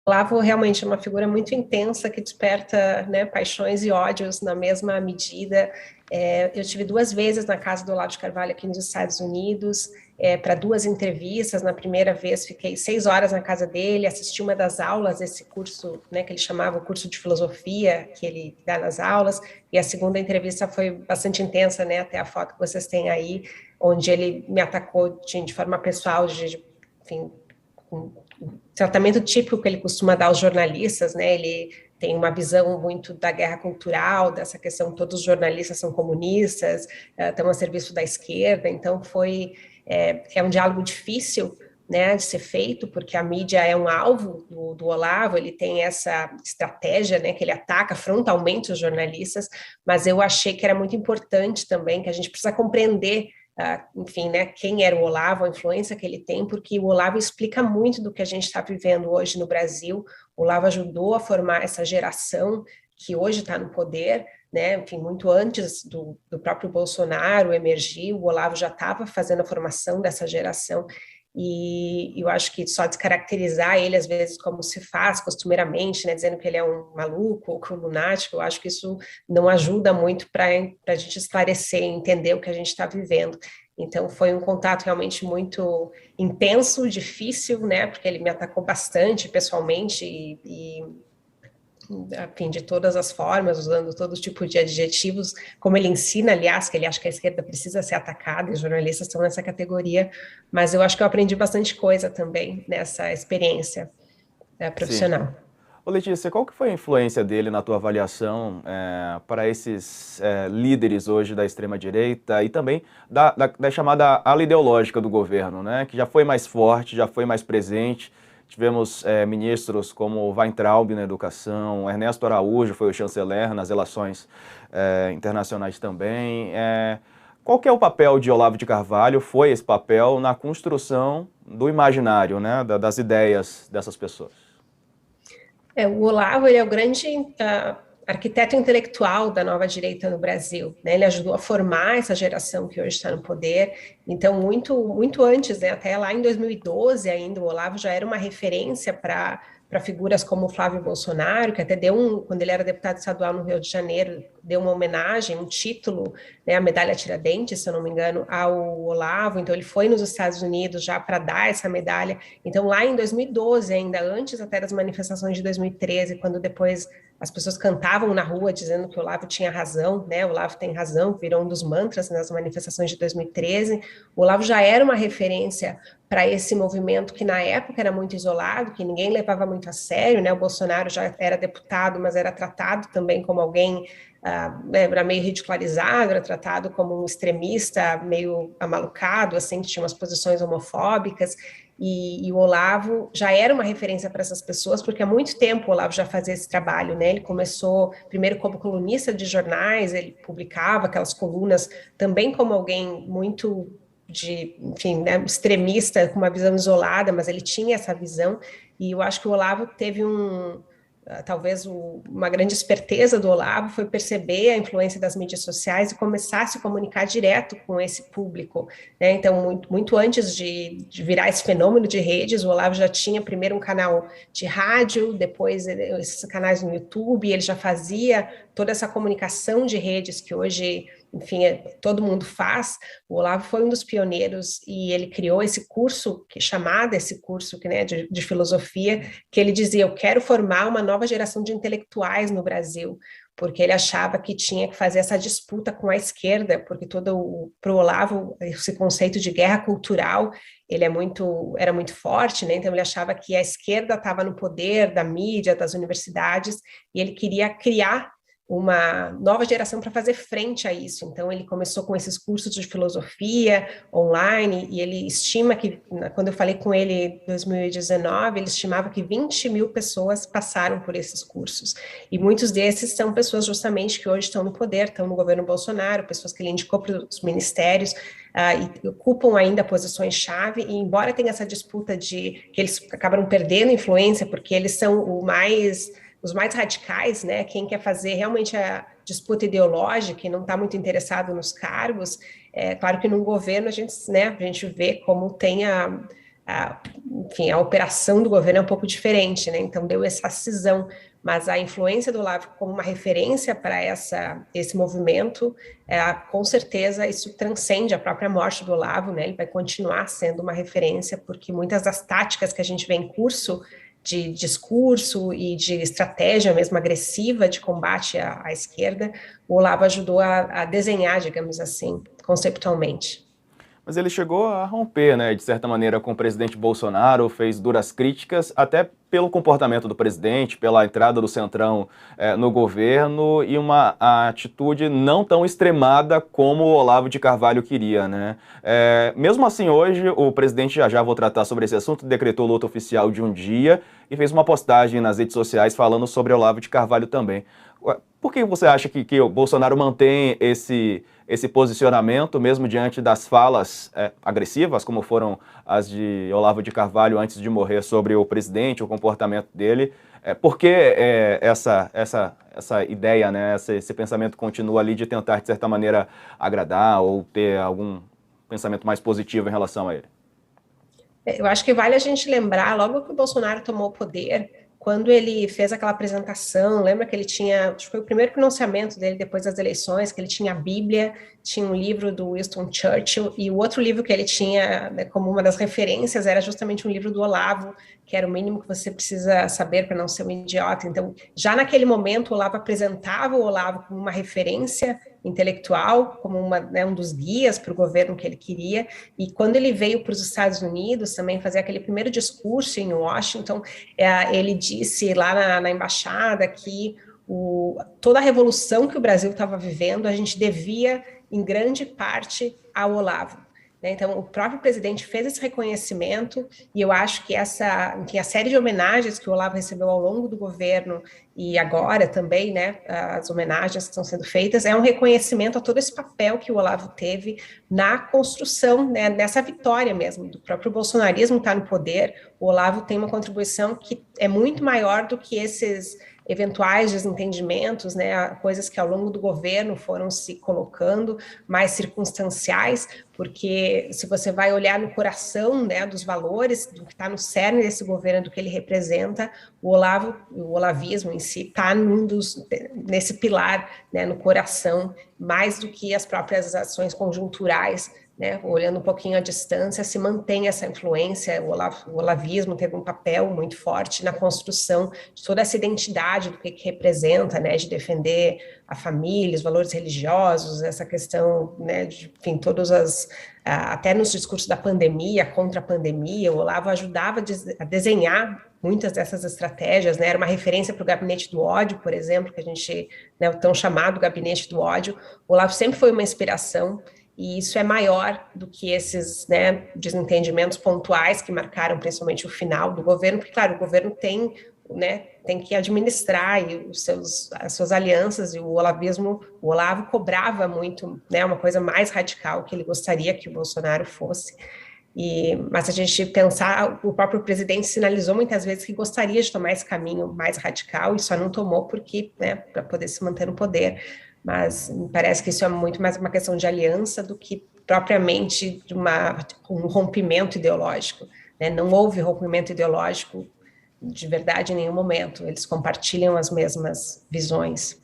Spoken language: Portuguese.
Olavo realmente é uma figura muito intensa que desperta, né, paixões e ódios na mesma medida. Eu tive 2 vezes na casa do Olavo de Carvalho aqui nos Estados Unidos, para 2 entrevistas. Na primeira vez fiquei 6 horas na casa dele, assisti uma das aulas desse curso, né, que ele chamava o curso de filosofia, que ele dá nas aulas, e a segunda entrevista foi bastante intensa, né, até a foto que vocês têm aí, onde ele me atacou de forma pessoal, enfim, com tratamento típico que ele costuma dar aos jornalistas, né? Ele tem uma visão muito da guerra cultural, dessa questão, todos os jornalistas são comunistas, estão a serviço da esquerda, então é um diálogo difícil, né, de ser feito, porque a mídia é um alvo do Olavo, ele tem essa estratégia, né, que ele ataca frontalmente os jornalistas, mas eu achei que era muito importante também, que a gente precisa compreender enfim, né, quem era o Olavo, a influência que ele tem, porque o Olavo explica muito do que a gente está vivendo hoje no Brasil. O Olavo ajudou a formar essa geração que hoje está no poder, né, enfim, muito antes do próprio Bolsonaro emergir, o Olavo já estava fazendo a formação dessa geração, e eu acho que só descaracterizar ele, às vezes, como se faz costumeiramente, né, dizendo que ele é um maluco ou que um lunático, eu acho que isso não ajuda muito para a gente esclarecer, entender o que a gente está vivendo. Então, foi um contato realmente muito intenso, difícil, né, porque ele me atacou bastante pessoalmente enfim, de todas as formas, usando todo tipo de adjetivos, como ele ensina, aliás, que ele acha que a esquerda precisa ser atacada, e os jornalistas estão nessa categoria, mas eu acho que eu aprendi bastante coisa também nessa experiência Sim. profissional. Ô Letícia, qual que foi a influência dele na tua avaliação para esses líderes hoje da extrema-direita e também da chamada ala ideológica do governo, né? Que já foi mais forte, já foi mais presente. Tivemos ministros como Weintraub na educação, Ernesto Araújo foi o chanceler nas relações internacionais também. Qual que é o papel de Olavo de Carvalho, foi esse papel na construção do imaginário, né? Das ideias dessas pessoas? O Olavo, ele é o grande arquiteto intelectual da nova direita no Brasil, né? Ele ajudou a formar essa geração que hoje está no poder. Então, muito antes, né? Até lá em 2012 ainda, o Olavo já era uma referência para figuras como o Flávio Bolsonaro, que até quando ele era deputado estadual no Rio de Janeiro, deu uma homenagem, um título, né, a medalha Tiradentes, se eu não me engano, ao Olavo. Então, ele foi nos Estados Unidos já para dar essa medalha. Então, lá em 2012, ainda antes até das manifestações de 2013, quando depois as pessoas cantavam na rua dizendo que o Olavo tinha razão, né? O Olavo tem razão, virou um dos mantras nas manifestações de 2013. O Olavo já era uma referência para esse movimento que na época era muito isolado, que ninguém levava muito a sério, né? O Bolsonaro já era deputado, mas era tratado também como alguém era meio ridicularizado, era tratado como um extremista meio amalucado, assim, que tinha umas posições homofóbicas, e o Olavo já era uma referência para essas pessoas, porque há muito tempo o Olavo já fazia esse trabalho, né? Ele começou primeiro como colunista de jornais, ele publicava aquelas colunas também como alguém muito enfim, né, extremista, com uma visão isolada, mas ele tinha essa visão, e eu acho que o Olavo teve talvez uma grande esperteza do Olavo foi perceber a influência das mídias sociais e começar a se comunicar direto com esse público, né? Então, muito antes de virar esse fenômeno de redes, o Olavo já tinha primeiro um canal de rádio, depois esses canais no YouTube, ele já fazia toda essa comunicação de redes que hoje, enfim, todo mundo faz. O Olavo foi um dos pioneiros e ele criou esse curso, esse curso né, de filosofia, que ele dizia, eu quero formar uma nova geração de intelectuais no Brasil, porque ele achava que tinha que fazer essa disputa com a esquerda, porque para o Olavo, esse conceito de guerra cultural, ele era muito forte, né? Então ele achava que a esquerda estava no poder da mídia, das universidades, e ele queria criar uma nova geração para fazer frente a isso. Então, ele começou com esses cursos de filosofia online, e ele estima que, quando eu falei com ele em 2019, ele estimava que 20 mil pessoas passaram por esses cursos. E muitos desses são pessoas justamente que hoje estão no poder, estão no governo Bolsonaro, pessoas que ele indicou para os ministérios, e ocupam ainda posições-chave, e embora tenha essa disputa que eles acabaram perdendo influência, porque eles são os mais radicais, né, quem quer fazer realmente a disputa ideológica e não está muito interessado nos cargos, claro que num governo a gente vê como tem enfim, a operação do governo é um pouco diferente, né? Então deu essa cisão, mas a influência do Olavo como uma referência para esse movimento, com certeza isso transcende a própria morte do Olavo, né? Ele vai continuar sendo uma referência, porque muitas das táticas que a gente vê em curso de discurso e de estratégia mesmo agressiva de combate à esquerda, o Olavo ajudou a desenhar, digamos assim, conceptualmente. Mas ele chegou a romper, né, de certa maneira, com o presidente Bolsonaro, fez duras críticas, até pelo comportamento do presidente, pela entrada do Centrão no governo e uma atitude não tão extremada como o Olavo de Carvalho queria, né? Mesmo assim, hoje, o presidente, já vou tratar sobre esse assunto, decretou luta oficial de um dia e fez uma postagem nas redes sociais falando sobre Olavo de Carvalho também. Por que você acha que o Bolsonaro mantém esse posicionamento, mesmo diante das falas agressivas, como foram as de Olavo de Carvalho antes de morrer, sobre o presidente, o comportamento dele? Por que essa ideia, né, esse pensamento continua ali de tentar, de certa maneira, agradar ou ter algum pensamento mais positivo em relação a ele? Eu acho que vale a gente lembrar, logo que o Bolsonaro tomou o poder, quando ele fez aquela apresentação, lembra que ele tinha, acho que foi o primeiro pronunciamento dele depois das eleições, que ele tinha a Bíblia, tinha um livro do Winston Churchill, e o outro livro que ele tinha, né, como uma das referências era justamente um livro do Olavo, que era o mínimo que você precisa saber para não ser um idiota. Então, já naquele momento, o Olavo apresentava o Olavo como uma referência intelectual, como um dos guias para o governo que ele queria, e quando ele veio para os Estados Unidos também fazer aquele primeiro discurso em Washington, ele disse lá na embaixada que toda a revolução que o Brasil estava vivendo, a gente devia, em grande parte, ao Olavo. Né? Então, o próprio presidente fez esse reconhecimento, e eu acho que enfim, a série de homenagens que o Olavo recebeu ao longo do governo, e agora também, né, as homenagens que estão sendo feitas, é um reconhecimento a todo esse papel que o Olavo teve na construção, né, nessa vitória mesmo, do próprio bolsonarismo estar no poder. O Olavo tem uma contribuição que é muito maior do que esses eventuais desentendimentos, né, coisas que ao longo do governo foram se colocando, mais circunstanciais, porque se você vai olhar no coração, né, dos valores, do que está no cerne desse governo, do que ele representa, o olavismo em si está nesse pilar, né, no coração, mais do que as próprias ações conjunturais, né, olhando um pouquinho à distância, se mantém essa influência. O olavismo teve um papel muito forte na construção de toda essa identidade do que representa, né, de defender a família, os valores religiosos, essa questão, né, de, enfim, até nos discursos da pandemia, contra a pandemia, o Olavo ajudava a desenhar muitas dessas estratégias, né, era uma referência para o gabinete do ódio, por exemplo, que a gente, né, o tão chamado gabinete do ódio. O Olavo sempre foi uma inspiração, e isso é maior do que esses, né, desentendimentos pontuais que marcaram principalmente o final do governo, porque, claro, o governo tem, né, tem que administrar as suas alianças, e o Olavo cobrava muito, né, uma coisa mais radical que ele gostaria que o Bolsonaro fosse. Mas se a gente pensar, o próprio presidente sinalizou muitas vezes que gostaria de tomar esse caminho mais radical e só não tomou porque, né, para poder se manter no poder. Mas me parece que isso é muito mais uma questão de aliança do que propriamente de um rompimento ideológico, né? Não houve rompimento ideológico de verdade em nenhum momento, eles compartilham as mesmas visões.